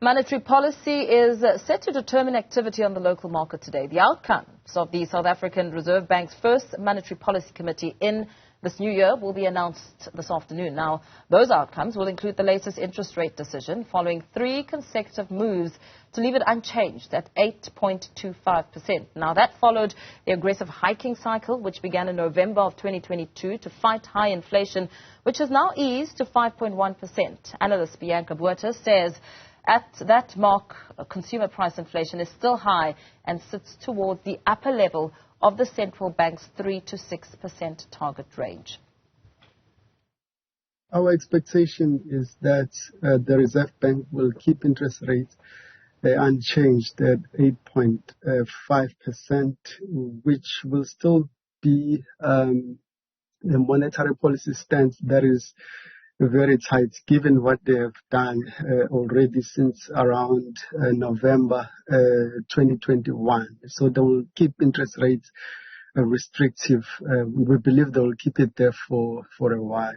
Monetary policy is set to determine activity on the local market today. The outcomes of the South African Reserve Bank's first Monetary Policy Committee in this new year will be announced this afternoon. Now, those outcomes will include the latest interest rate decision following 3 consecutive moves to leave it unchanged at 8.25%. Now, that followed the aggressive hiking cycle, which began in November of 2022 to fight high inflation, which has now eased to 5.1%. Analyst Bianca Buerta says at that mark, consumer price inflation is still high and sits towards the upper level of the central bank's 3 to 6% target range. Our expectation is that the Reserve Bank will keep interest rates unchanged at 8.5%, which will still be the monetary policy stance that is very tight, given what they have done already since around November 2021. So they will keep interest rates restrictive. We believe they will keep it there for a while.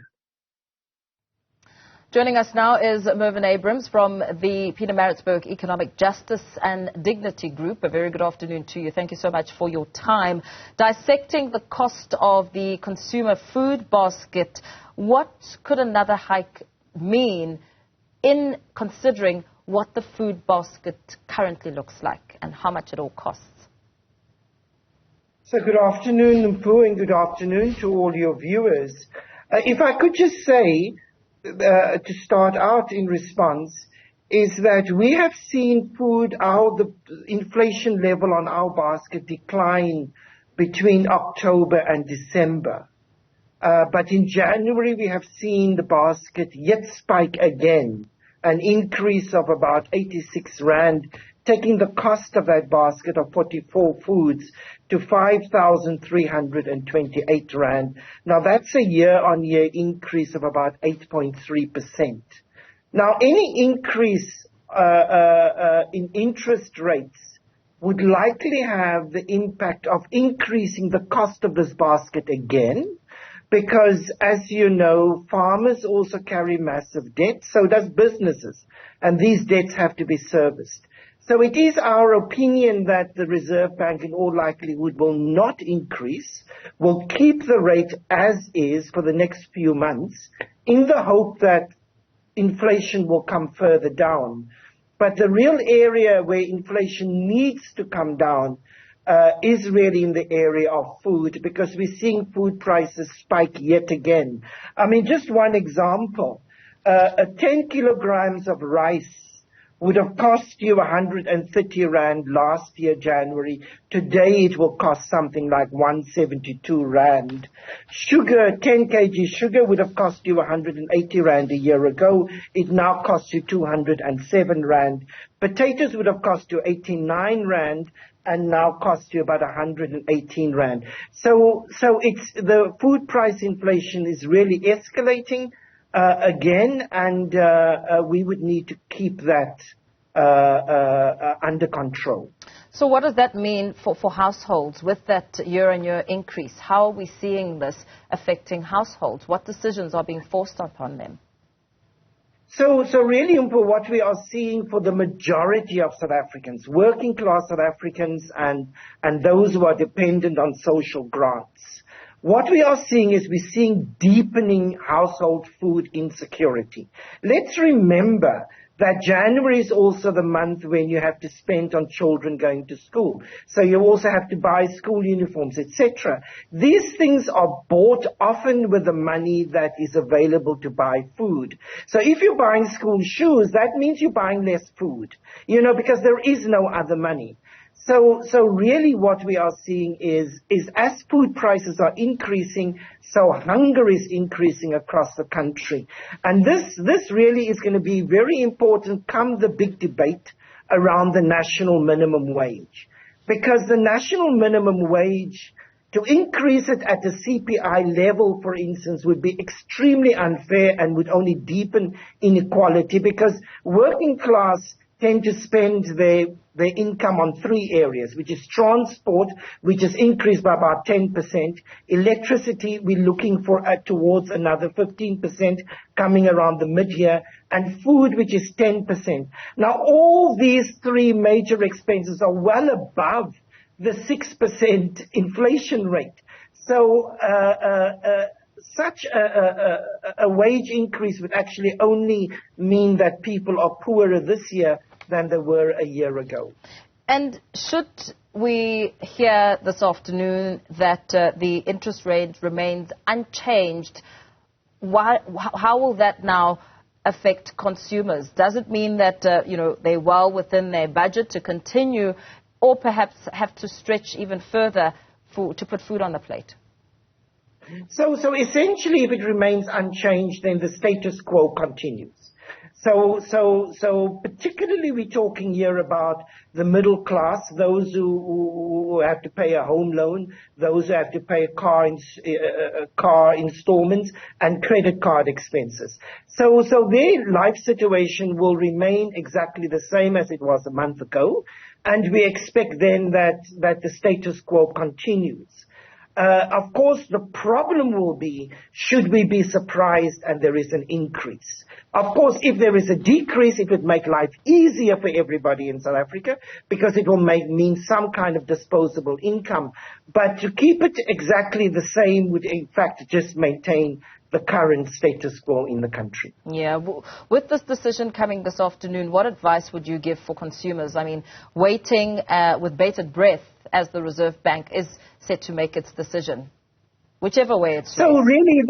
Joining us now is Mervin Abrams from the Pietermaritzburg Economic Justice and Dignity Group. A very good afternoon to you. Thank you so much for your time. Dissecting the cost of the consumer food basket, what could another hike mean in considering what the food basket currently looks like and how much it all costs? So good afternoon, Mpu, and good afternoon to all your viewers. If I could just say, to start out in response, is that we have seen the inflation level on our basket decline between October and December. But in January, we have seen the basket yet spike again, an increase of about 86 Rand, taking the cost of that basket of 44 foods to 5,328 Rand. Now, that's a year-on-year increase of about 8.3%. Now, any increase in interest rates would likely have the impact of increasing the cost of this basket again, because, as you know, farmers also carry massive debt, so does businesses, and these debts have to be serviced. So it is our opinion that the Reserve Bank in all likelihood will not increase, will keep the rate as is for the next few months in the hope that inflation will come further down. But the real area where inflation needs to come down is really in the area of food, because we're seeing food prices spike yet again. I mean, just one example, 10 kilograms of rice would have cost you 130 Rand last year, January. Today it will cost something like 172 Rand. Sugar, 10 kg sugar would have cost you 180 Rand a year ago. It now costs you 207 Rand. Potatoes would have cost you 89 Rand and now cost you about 118 Rand. So it's the food price inflation is really escalating again, and we would need to keep that under control. So what does that mean for households with that year-on-year increase? How are we seeing this affecting households? What decisions are being forced upon them? So really, what we are seeing for the majority of South Africans, working class South Africans and those who are dependent on social grants, what we are seeing is we're seeing deepening household food insecurity. Let's remember that January is also the month when you have to spend on children going to school. So you also have to buy school uniforms, etc. These things are bought often with the money that is available to buy food. So if you're buying school shoes, that means you're buying less food, because there is no other money. So really what we are seeing is as food prices are increasing, so hunger is increasing across the country. And this really is going to be very important come the big debate around the national minimum wage. Because the national minimum wage, to increase it at the CPI level, for instance, would be extremely unfair and would only deepen inequality, because working class tend to spend their income on three areas, which is transport, which has increased by about 10%. Electricity, we're looking for towards another 15% coming around the mid-year. And food, which is 10%. Now, all these three major expenses are well above the 6% inflation rate. So such a wage increase would actually only mean that people are poorer this year than they were a year ago. And should we hear this afternoon that the interest rate remains unchanged, how will that now affect consumers? Does it mean that they're well within their budget to continue, or perhaps have to stretch even further to put food on the plate? So essentially, if it remains unchanged, then the status quo continues. So particularly we're talking here about the middle class, those who have to pay a home loan, those who have to pay car installments and credit card expenses. So their life situation will remain exactly the same as it was a month ago, and we expect then that the status quo continues. Of course, the problem will be, should we be surprised and there is an increase? Of course, if there is a decrease, it would make life easier for everybody in South Africa because it will mean some kind of disposable income. But to keep it exactly the same would, in fact, just maintain the current status quo in the country. Yeah. With this decision coming this afternoon, what advice would you give for consumers? I mean, waiting with bated breath as the Reserve Bank is set to make its decision, whichever way it's so raised. Really,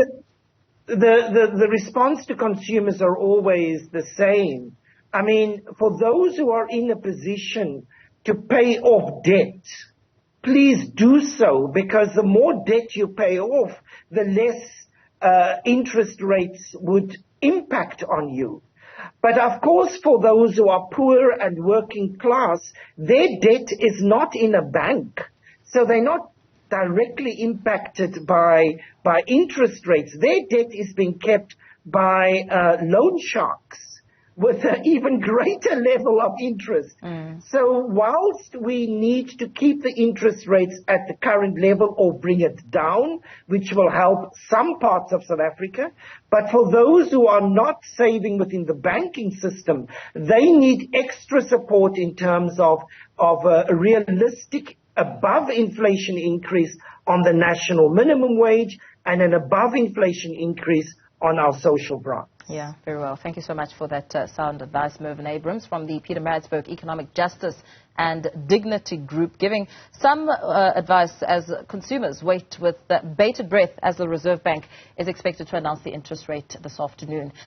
the response to consumers are always the same. I mean, for those who are in a position to pay off debt, please do so, because the more debt you pay off, the less interest rates would impact on you. But of course, for those who are poor and working class, their debt is not in a bank. So they're not directly impacted by interest rates. Their debt is being kept by loan sharks with an even greater level of interest. So whilst we need to keep the interest rates at the current level or bring it down, which will help some parts of South Africa, but for those who are not saving within the banking system, they need extra support in terms of a realistic above inflation increase on the national minimum wage and an above inflation increase on our social grants. Yeah, very well. Thank you so much for that sound advice, Mervin Abrams from the Pietermaritzburg Economic Justice and Dignity Group, giving some advice as consumers wait with bated breath as the Reserve Bank is expected to announce the interest rate this afternoon.